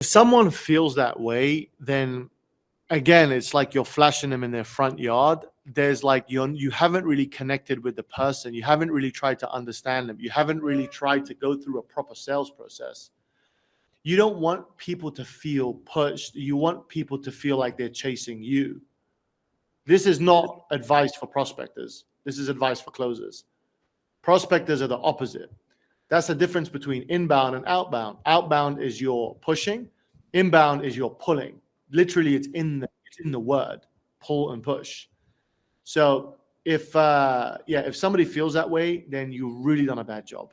If someone feels that way, then again, it's like you're flashing them in their front yard. There's like you haven't really connected with the person. You haven't really tried to understand them. You haven't really tried to go through a proper sales process. You don't want people to feel pushed. You want people to feel like they're chasing you. This is not advice for prospectors. This is advice for closers. Prospectors are the opposite. That's the difference between inbound and outbound. Outbound is your pushing. Inbound is your pulling. Literally, it's in the word, pull and push. So if somebody feels that way, then you've really done a bad job.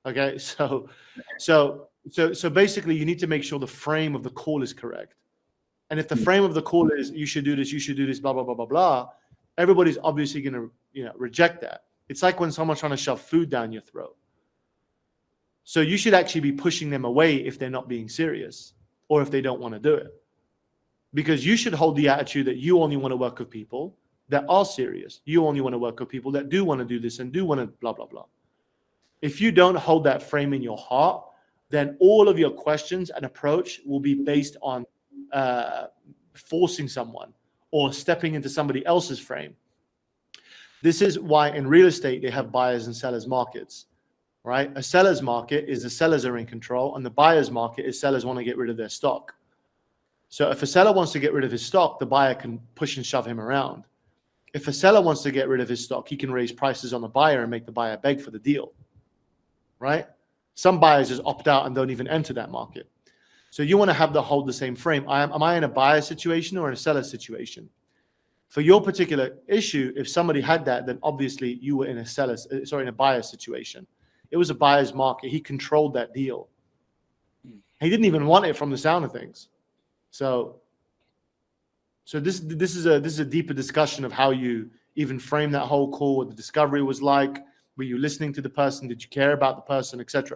Okay, so basically, you need to make sure the frame of the call is correct. And if the frame of the call is you should do this, blah blah blah blah blah, everybody's obviously going to reject that. It's like when someone's trying to shove food down your throat. So you should actually be pushing them away if they're not being serious or if they don't want to do it. Because you should hold the attitude that you only want to work with people that are serious. You only want to work with people that do want to do this and do want to blah, blah, blah. If you don't hold that frame in your heart, then all of your questions and approach will be based on forcing someone or stepping into somebody else's frame. This is why in real estate, they have buyers and sellers markets, right? A seller's market is the sellers are in control, and the buyer's market is sellers want to get rid of their stock. So if a seller wants to get rid of his stock, the buyer can push and shove him around. If a seller wants to get rid of his stock, he can raise prices on the buyer and make the buyer beg for the deal, right? Some buyers just opt out and don't even enter that market. So you want to hold the same frame. Am I in a buyer situation or in a seller situation? For your particular issue, if somebody had that, then obviously you were in a buyer situation. It was a buyer's market. He controlled that deal. He didn't even want it from the sound of things. So this is a deeper discussion of how you even frame that whole call, what the discovery was like. Were you listening to the person? Did you care about the person, etc.?